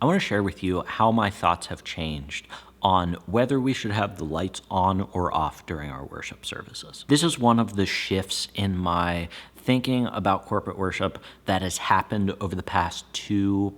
I want to share with you how my thoughts have changed on whether we should have the lights on or off during our worship services. This is one of the shifts in my thinking about corporate worship that has happened over the past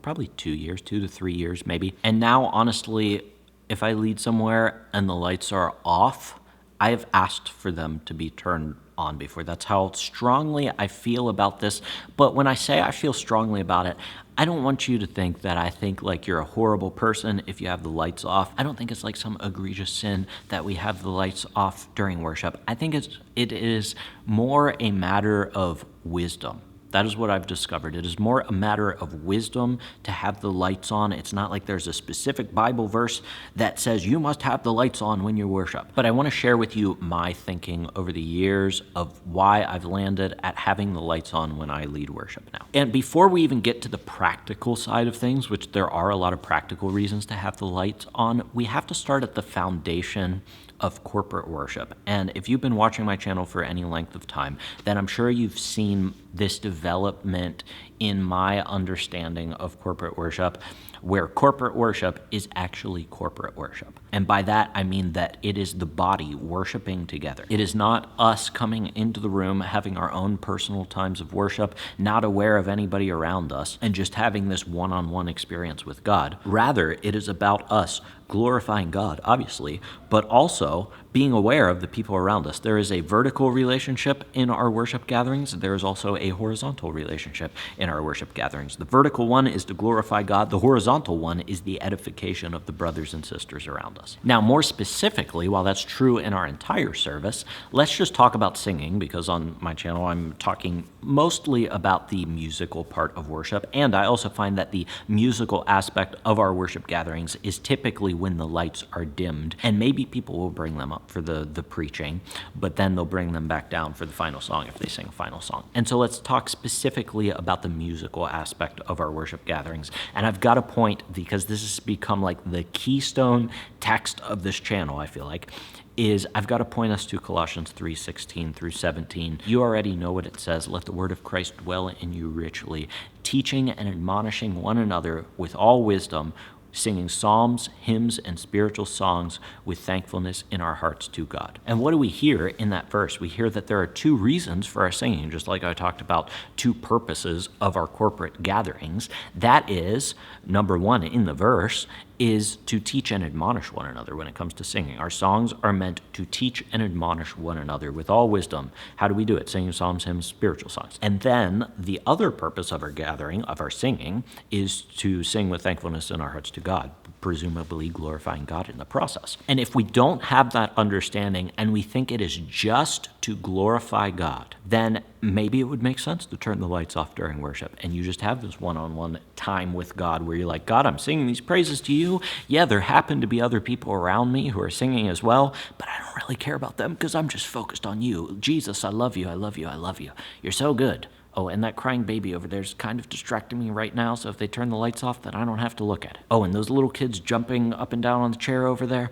probably 2 years, 2 to 3 years maybe. And now, honestly, if I lead somewhere and the lights are off, I have asked for them to be turned on before. That's how strongly I feel about this. But when I say I feel strongly about it, I don't want you to think that I think like you're a horrible person if you have the lights off. I don't think it's like some egregious sin that we have the lights off during worship. I think it is more a matter of wisdom. That is what I've discovered. It is more a matter of wisdom to have the lights on. It's not like there's a specific Bible verse that says you must have the lights on when you worship. But I want to share with you my thinking over the years of why I've landed at having the lights on when I lead worship now. And before we even get to the practical side of things, which there are a lot of practical reasons to have the lights on, we have to start at the foundation of corporate worship. And if you've been watching my channel for any length of time, then I'm sure you've seen this development in my understanding of corporate worship, where corporate worship is actually corporate worship. And by that, I mean that it is the body worshiping together. It is not us coming into the room, having our own personal times of worship, not aware of anybody around us, and just having this one-on-one experience with God. Rather, it is about us glorifying God, obviously, but also being aware of the people around us. There is a vertical relationship in our worship gatherings. There is also a horizontal relationship in our worship gatherings. The vertical one is to glorify God. The horizontal one is the edification of the brothers and sisters around us. Now, more specifically, while that's true in our entire service, let's just talk about singing, because on my channel, I'm talking mostly about the musical part of worship. And I also find that the musical aspect of our worship gatherings is typically when the lights are dimmed. And maybe people will bring them up for the preaching, but then they'll bring them back down for the final song if they sing a final song. And so let's talk specifically about the musical aspect of our worship gatherings. And I've got a point, because this has become like the keystone text of this channel, I feel like, is I've got to point us to Colossians 3:16 through 17. You already know what it says. Let the word of Christ dwell in you richly, teaching and admonishing one another with all wisdom, singing psalms, hymns, and spiritual songs with thankfulness in our hearts to God. And what do we hear in that verse? We hear that there are two reasons for our singing, just like I talked about two purposes of our corporate gatherings. That is, number one in the verse, is to teach and admonish one another when it comes to singing. Our songs are meant to teach and admonish one another with all wisdom. How do we do it? Singing psalms, hymns, spiritual songs. And then the other purpose of our gathering, of our singing, is to sing with thankfulness in our hearts to God, presumably glorifying God in the process. And if we don't have that understanding and we think it is just to glorify God, then maybe it would make sense to turn the lights off during worship and you just have this one-on-one time with God where you're like, God, I'm singing these praises to you. Yeah, there happen to be other people around me who are singing as well, but I don't really care about them because I'm just focused on you. Jesus, I love you, I love you, I love you. You're so good. Oh, and that crying baby over there is kind of distracting me right now, so if they turn the lights off, then I don't have to look at it. Oh, and those little kids jumping up and down on the chair over there,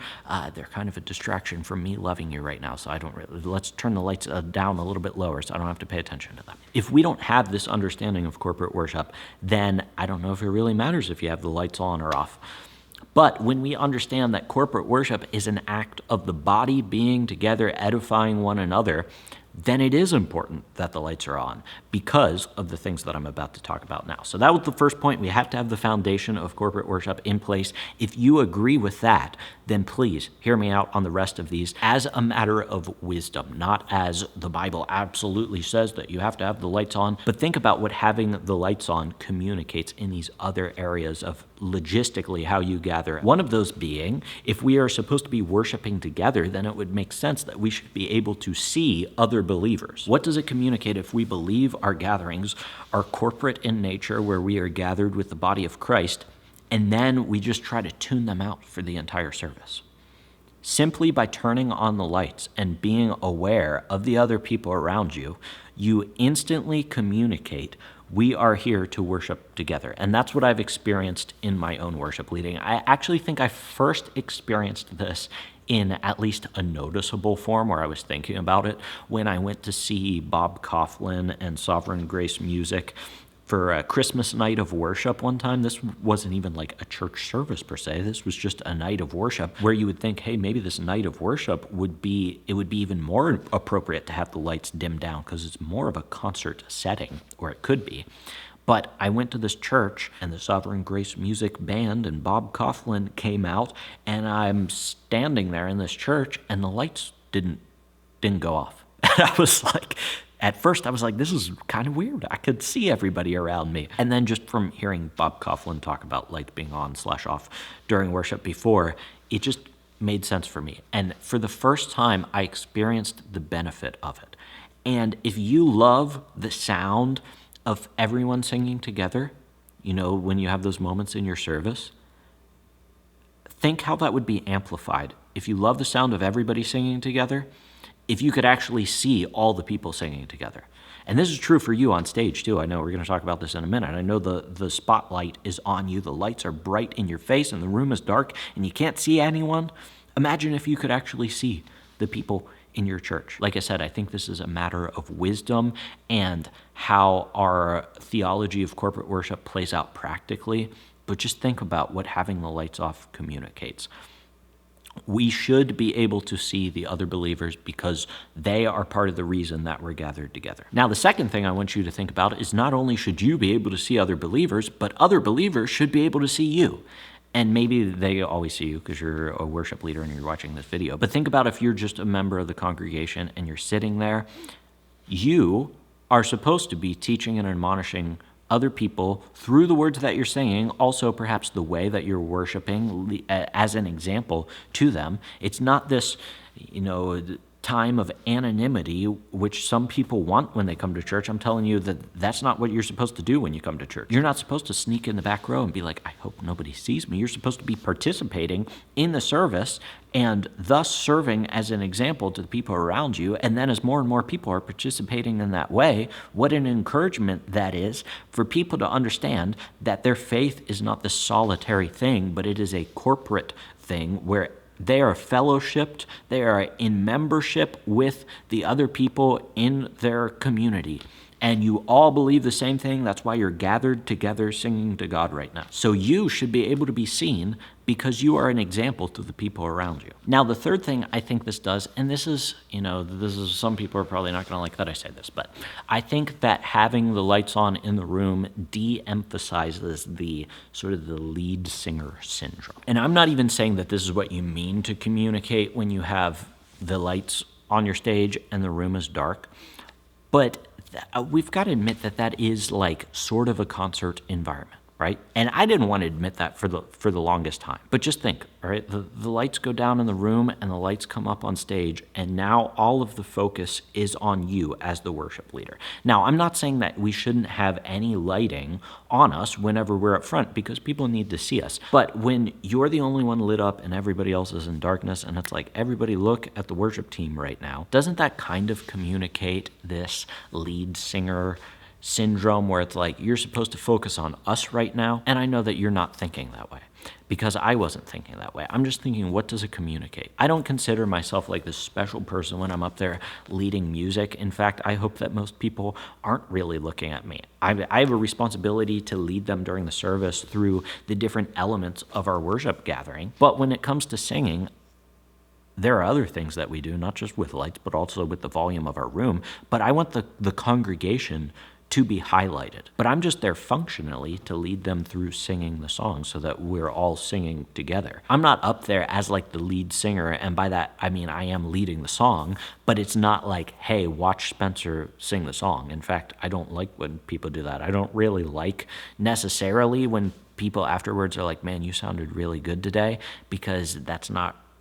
they're kind of a distraction from me loving you right now, so I don't really, let's turn the lights down a little bit lower so I don't have to pay attention to them. If we don't have this understanding of corporate worship, then I don't know if it really matters if you have the lights on or off. But when we understand that corporate worship is an act of the body being together, edifying one another, then it is important that the lights are on because of the things that I'm about to talk about now. So that was the first point. We have to have the foundation of corporate worship in place. If you agree with that, then please hear me out on the rest of these as a matter of wisdom, not as the Bible absolutely says that you have to have the lights on, but think about what having the lights on communicates in these other areas of logistically how you gather. One of those being, if we are supposed to be worshiping together, then it would make sense that we should be able to see other believers. What does it communicate if we believe our gatherings are corporate in nature, where we are gathered with the body of Christ, and then we just try to tune them out for the entire service? Simply by turning on the lights and being aware of the other people around you, you instantly communicate, we are here to worship together. And that's what I've experienced in my own worship leading. I actually think I first experienced this in at least a noticeable form where I was thinking about it when I went to see Bob Coughlin and Sovereign Grace Music for a Christmas night of worship one time. This wasn't even like a church service per se. This was just a night of worship where you would think, hey, maybe this night of worship would be even more appropriate to have the lights dimmed down because it's more of a concert setting, or it could be. But I went to this church, and the Sovereign Grace Music Band and Bob Coughlin came out, and I'm standing there in this church, and the lights didn't go off. And I was like, at first I was like, this is kind of weird. I could see everybody around me. And then just from hearing Bob Coughlin talk about lights being on/off during worship before, it just made sense for me. And for the first time, I experienced the benefit of it. And if you love the sound of everyone singing together, when you have those moments in your service, think how that would be amplified. If you love the sound of everybody singing together, if you could actually see all the people singing together. And this is true for you on stage too. I know we're going to talk about this in a minute. I know the spotlight is on you. The lights are bright in your face and the room is dark and you can't see anyone. Imagine if you could actually see the people in your church. Like I said, I think this is a matter of wisdom and how our theology of corporate worship plays out practically. But just think about what having the lights off communicates. We should be able to see the other believers because they are part of the reason that we're gathered together. Now, the second thing I want you to think about is not only should you be able to see other believers, but other believers should be able to see you. And maybe they always see you because you're a worship leader and you're watching this video. But think about if you're just a member of the congregation and you're sitting there, you are supposed to be teaching and admonishing other people through the words that you're singing, also perhaps the way that you're worshiping as an example to them. It's not this, time of anonymity, which some people want when they come to church. I'm telling you that that's not what you're supposed to do when you come to church. You're not supposed to sneak in the back row and be like, I hope nobody sees me. You're supposed to be participating in the service and thus serving as an example to the people around you. And then as more and more people are participating in that way, what an encouragement that is for people to understand that their faith is not this solitary thing, but it is a corporate thing where they are fellowshipped, they are in membership with the other people in their community. And you all believe the same thing. That's why you're gathered together singing to God right now. So you should be able to be seen because you are an example to the people around you. Now, the third thing I think this does, and this is some people are probably not going to like that I say this, but I think that having the lights on in the room de-emphasizes the sort of the lead singer syndrome. And I'm not even saying that this is what you mean to communicate when you have the lights on your stage and the room is dark, but we've got to admit that is like sort of a concert environment, right? And I didn't want to admit that for the longest time. But just think, all right, the lights go down in the room and the lights come up on stage, and now all of the focus is on you as the worship leader. Now, I'm not saying that we shouldn't have any lighting on us whenever we're up front because people need to see us. But when you're the only one lit up and everybody else is in darkness and it's like, everybody look at the worship team right now, doesn't that kind of communicate this lead singer syndrome where it's like you're supposed to focus on us right now? And I know that you're not thinking that way because I wasn't thinking that way. I'm just thinking, what does it communicate? I don't consider myself like this special person when I'm up there leading music. In fact, I hope that most people aren't really looking at me. I have a responsibility to lead them during the service through the different elements of our worship gathering. But when it comes to singing, there are other things that we do, not just with lights, but also with the volume of our room. But I want the congregation to be highlighted. But I'm just there functionally to lead them through singing the song so that we're all singing together. I'm not up there as like the lead singer, and by that I mean I am leading the song, but it's not like, hey, watch Spencer sing the song. In fact, I don't like when people do that. I don't really like necessarily when people afterwards are like, man, you sounded really good today, because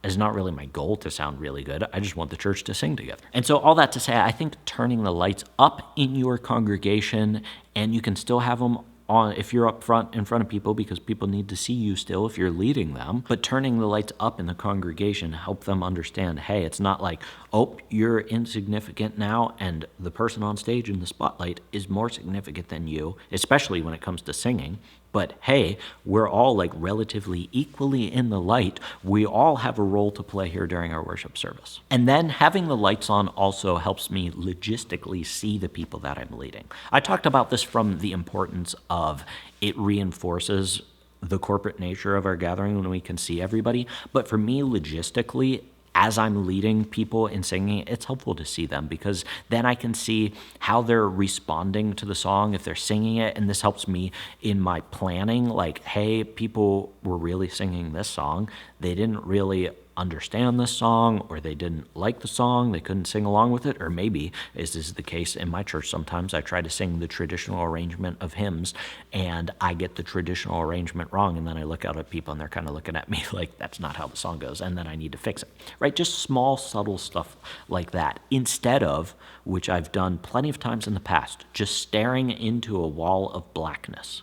it's not really my goal to sound really good. I just want the church to sing together. And so all that to say, I think turning the lights up in your congregation, and you can still have them on if you're up front in front of people because people need to see you still if you're leading them, but turning the lights up in the congregation help them understand, hey, it's not like, oh, you're insignificant now and the person on stage in the spotlight is more significant than you, especially when it comes to singing. But hey, we're all like relatively equally in the light. We all have a role to play here during our worship service. And then having the lights on also helps me logistically see the people that I'm leading. I talked about this from the importance of it reinforces the corporate nature of our gathering when we can see everybody. But for me, logistically, as I'm leading people in singing, it's helpful to see them because then I can see how they're responding to the song, if they're singing it, and this helps me in my planning, like, hey, people were really singing this song. They didn't really understand this song, or they didn't like the song, they couldn't sing along with it, or maybe, as is the case in my church sometimes, I try to sing the traditional arrangement of hymns, and I get the traditional arrangement wrong, and then I look out at people, and they're kind of looking at me like, that's not how the song goes, and then I need to fix it, right? Just small, subtle stuff like that, instead of, which I've done plenty of times in the past, just staring into a wall of blackness.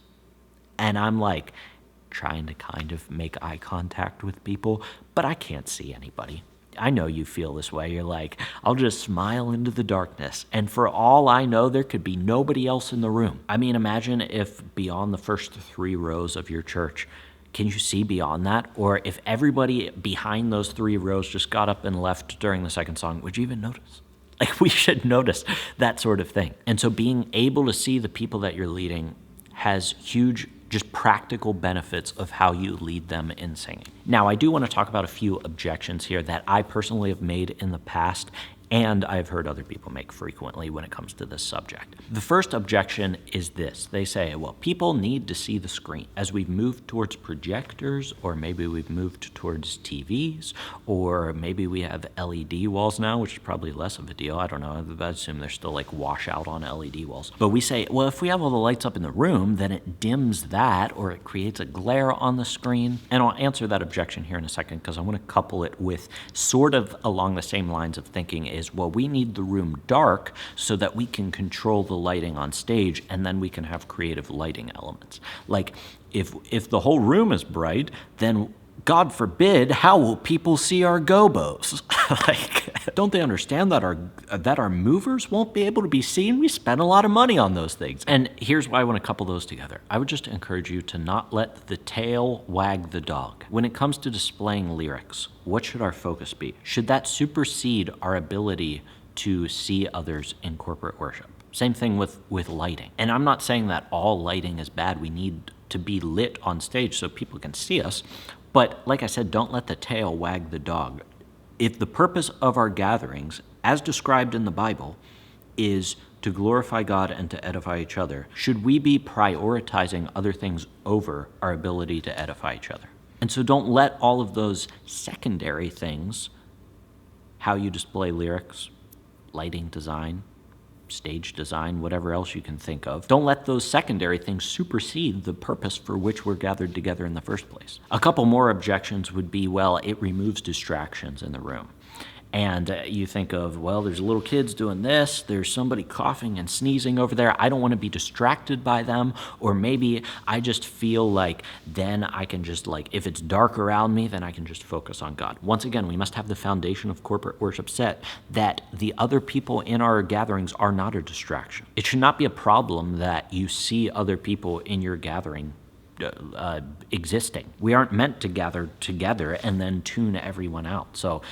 And I'm like, trying to kind of make eye contact with people, but I can't see anybody. I know you feel this way. You're like, I'll just smile into the darkness. And for all I know, there could be nobody else in the room. I mean, imagine if beyond the first 3 rows of your church, can you see beyond that? Or if everybody behind those 3 rows just got up and left during the second song, would you even notice? Like, we should notice that sort of thing. And so being able to see the people that you're leading has huge just practical benefits of how you lead them in singing. Now, I do want to talk about a few objections here that I personally have made in the past and I've heard other people make frequently when it comes to this subject. The first objection is this. They say, well, people need to see the screen. As we've moved towards projectors, or maybe we've moved towards TVs, or maybe we have LED walls now, which is probably less of a deal. I don't know. I assume they're still like washout on LED walls. But we say, well, if we have all the lights up in the room, then it dims that, or it creates a glare on the screen. And I'll answer that objection here in a second, because I want to couple it with sort of along the same lines of thinking is, well, we need the room dark so that we can control the lighting on stage, and then we can have creative lighting elements. Like, if the whole room is bright, then God forbid, how will people see our gobos? Like, don't they understand that our movers won't be able to be seen? We spend a lot of money on those things. And here's why I want to couple those together. I would just encourage you to not let the tail wag the dog. When it comes to displaying lyrics, what should our focus be? Should that supersede our ability to see others in corporate worship? Same thing with lighting. And I'm not saying that all lighting is bad. We need to be lit on stage so people can see us. But like I said, don't let the tail wag the dog. If the purpose of our gatherings, as described in the Bible, is to glorify God and to edify each other, should we be prioritizing other things over our ability to edify each other? And so don't let all of those secondary things, how you display lyrics, lighting design, stage design, whatever else you can think of, don't let those secondary things supersede the purpose for which we're gathered together in the first place. A couple more objections would be, well, it removes distractions in the room. And you think of, well, there's little kids doing this, there's somebody coughing and sneezing over there, I don't want to be distracted by them, or maybe I just feel like then I can just if it's dark around me, then I can just focus on God. Once again, we must have the foundation of corporate worship set that the other people in our gatherings are not a distraction. It should not be a problem that you see other people in your gathering existing. We aren't meant to gather together and then tune everyone out. So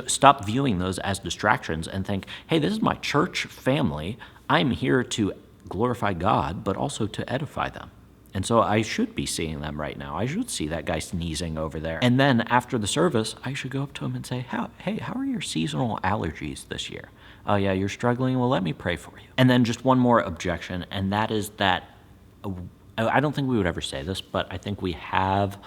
stop viewing those as distractions and think, hey, this is my church family. I'm here to glorify God, but also to edify them. And so I should be seeing them right now. I should see that guy sneezing over there. And then after the service, I should go up to him and say, hey, how are your seasonal allergies this year? Oh yeah, you're struggling? Well, let me pray for you. And then just one more objection, and that is that I don't think we would ever say this, but I think we have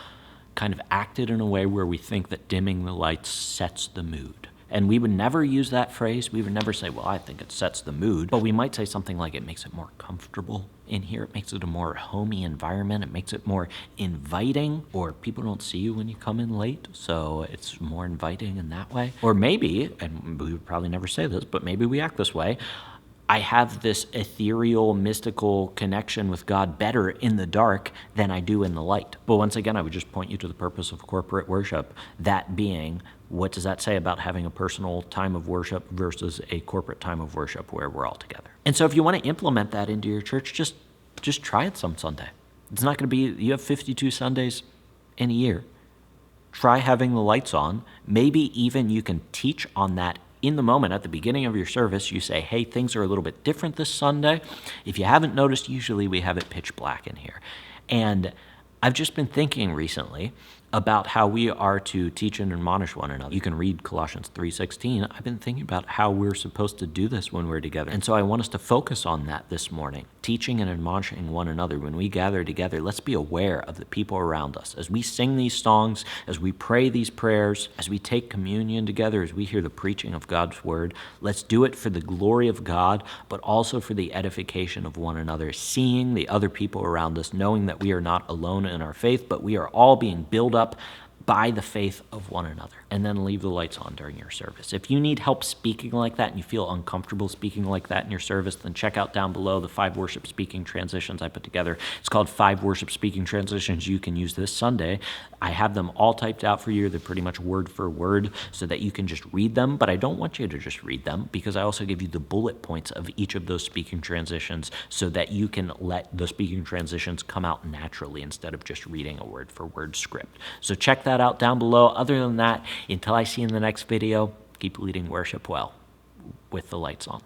kind of acted in a way where we think that dimming the lights sets the mood. And we would never use that phrase. We would never say, well, I think it sets the mood. But we might say something like, it makes it more comfortable in here. It makes it a more homey environment. It makes it more inviting, or people don't see you when you come in late, so it's more inviting in that way. Or maybe, and we would probably never say this, but maybe we act this way, I have this ethereal, mystical connection with God better in the dark than I do in the light. But once again, I would just point you to the purpose of corporate worship, that being, what does that say about having a personal time of worship versus a corporate time of worship where we're all together? And so if you want to implement that into your church, just try it some Sunday. It's not going to be, you have 52 Sundays in a year. Try having the lights on. Maybe even you can teach on that in the moment at the beginning of your service. You say, hey, things are a little bit different this Sunday. If you haven't noticed, usually we have it pitch black in here. And I've just been thinking recently about how we are to teach and admonish one another. You can read Colossians 3:16. I've been thinking about how we're supposed to do this when we're together. And so I want us to focus on that this morning, teaching and admonishing one another. When we gather together, let's be aware of the people around us. As we sing these songs, as we pray these prayers, as we take communion together, as we hear the preaching of God's word, let's do it for the glory of God, but also for the edification of one another, seeing the other people around us, knowing that we are not alone in our faith, but we are all being built up by the faith of one another. And then leave the lights on during your service. If you need help speaking like that and you feel uncomfortable speaking like that in your service, then check out down below the 5 worship speaking transitions I put together. It's called 5 worship speaking transitions you can use this Sunday. I have them all typed out for you. They're pretty much word for word so that you can just read them, but I don't want you to just read them because I also give you the bullet points of each of those speaking transitions so that you can let the speaking transitions come out naturally instead of just reading a word for word script. So check that out down below. Other than that, until I see you in the next video, keep leading worship well with the lights on.